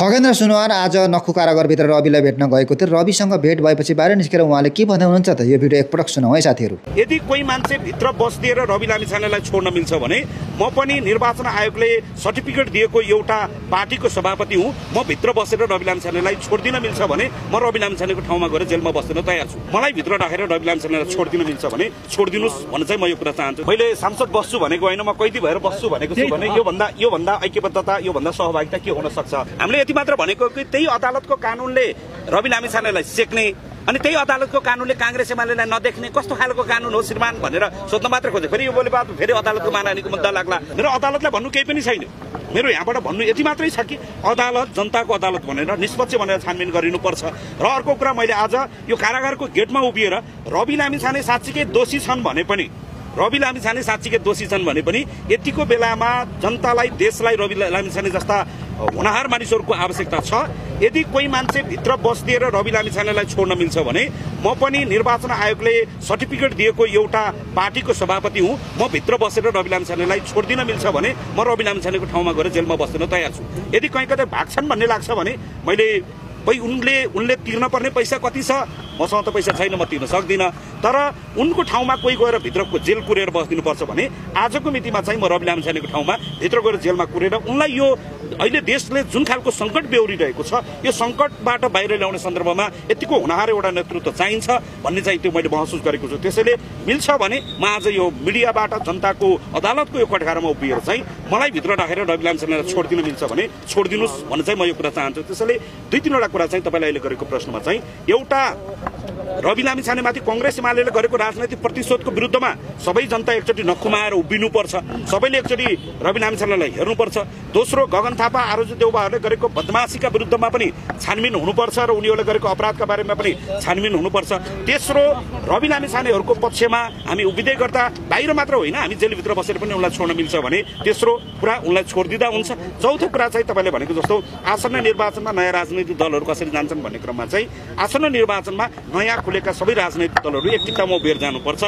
खगेन्द्र सुनवार आज नक्खु कारागारभित्र रविलाई भेट्न गएको थियो। रविसँग भेट भएपछि बाहिर निस्केर उहाँले के भन्दै हुनुहुन्छ त यो भिडियो एकपटक सुनौँ है साथीहरू। यदि कोही मान्छे भित्र बस्दिएर रवि लामिछानेलाई छोड्न मिल्छ भने म पनि निर्वाचन आयोगले सर्टिफिकेट दिएको एउटा पार्टीको सभापति हुँ। म भित्र बसेर रवि लामिछानेलाई छोड्दिन मिल्छ भने म रवि लामिछानेको ठाउँमा गएर जेलमा बस्न तयार छु। मलाई भित्र राखेर रवि लामिछानेलाई छोड्दिन मिल्छ भने छोड्दिनुस् भन्न चाहिँ म यो कुरा चाहन्छु। मैले सांसद बस्छु भनेको होइन, म कैदी भएर बस्छु भनेको छु भने योभन्दा ऐक्यबद्धता योभन्दा सहभागिता के हुन सक्छ। हामीले यति मात्र भनेको कि त्यही अदालतको कानुनले रवि लामिछानेलाई सेक्ने अनि त्यही अदालतको कानुनले कांग्रेस एमालेलाई नदेख्ने कस्तो खालको कानुन हो श्रीमान भनेर सोध्न मात्र खोजे। फेरि यो बोले बात फेरि अदालतको मानहानिको मुद्दा लाग्ला। मेरो अदालतलाई भन्नु केही पनि छैन। मेरो यहाँबाट भन्नु यति मात्रै छ कि अदालत जनताको अदालत भनेर निष्पक्ष भनेर छानबिन गरिनुपर्छ। र अर्को कुरा, मैले आज यो कारागारको गेटमा उभिएर रवि लामिछाने साँच्चीकै दोषी छन् भने पनि यतिको बेलामा जनतालाई देशलाई रवि लामिछाने जस्ता होनहार मानिसहरूको आवश्यकता छ। यदि कोही मान्छे भित्र बस्दिएर रवि लामिछानेलाई छोड्न मिल्छ भने म पनि निर्वाचन आयोगले सर्टिफिकेट दिएको एउटा पार्टीको सभापति हुँ। म भित्र बसेर रवि लामिछानेलाई छोड्दिन मिल्छ भने म रवि लामिछानेको ठाउँमा गएर जेलमा बस्न तयार छु। यदि कहीँ कतै भाग्छन् भन्ने लाग्छ भने मैले उनले तिर्न पर्ने पैसा कति छ, मसँग त पैसा छैन, म तिर्न सक्दिनँ। तर उनको ठाउँमा कोही गएर भित्रको जेल कुरेर बस्दिनुपर्छ भने आजको मितिमा चाहिँ म रवि लामिछानेको ठाउँमा भित्र गएर जेलमा कुरेर उनलाई यो अहिले देशले जुन खालको सङ्कट बेहोरिरहेको छ यो सङ्कटबाट बाहिर ल्याउने सन्दर्भमा यतिको होनहार एउटा नेतृत्व चाहिन्छ भन्ने चाहिँ त्यो मैले महसुस गरेको छु। त्यसैले मिल्छ भने म आज यो मिडियाबाट जनताको अदालतको यो कठघारामा उभिएर चाहिँ मलाई भित्र राखेर रवि लामिछानेलाई छोड्दिन मिल्छ भने छोड्दिनुस् भन्न चाहिँ म यो कुरा चाहन्छु। त्यसैले दुई तीनवटा कुरा चाहिँ तपाईँले अहिले गरेको प्रश्नमा चाहिँ एउटा रवि लामिछानेमाथि कांग्रेस एमालेले गरेको राजनैतिक प्रतिशोधको विरुद्धमा सबै जनता एकचोटि नखुमाएर उभिनुपर्छ। सबैले एकचोटि रवि लामिछानेलाई हेर्नुपर्छ। दोस्रो, गगन थापा आरोजु देउवाहरूले गरेको बदमाशीका विरुद्धमा पनि छानबिन हुनुपर्छ र उनीहरूले गरेको अपराधका बारेमा पनि छानबिन हुनुपर्छ। तेस्रो, रवि लामिछानेहरूको पक्षमा हामी उभिँदै गर्दा बाहिर मात्र होइन हामी जेलभित्र बसेर पनि उनलाई छोड्न मिल्छ भने तेस्रो कुरा उनलाई छोडिदिँदा हुन्छ। चौथो कुरा चाहिँ तपाईँले भनेको जस्तो आसन्न निर्वाचनमा नयाँ राजनैतिक दलहरू कसरी जान्छन् भन्ने क्रममा चाहिँ आसन्न निर्वाचनमा नयाँ खुलेका सबै राजनैतिक दलहरू एक टिप्टामा उभिएर जानुपर्छ।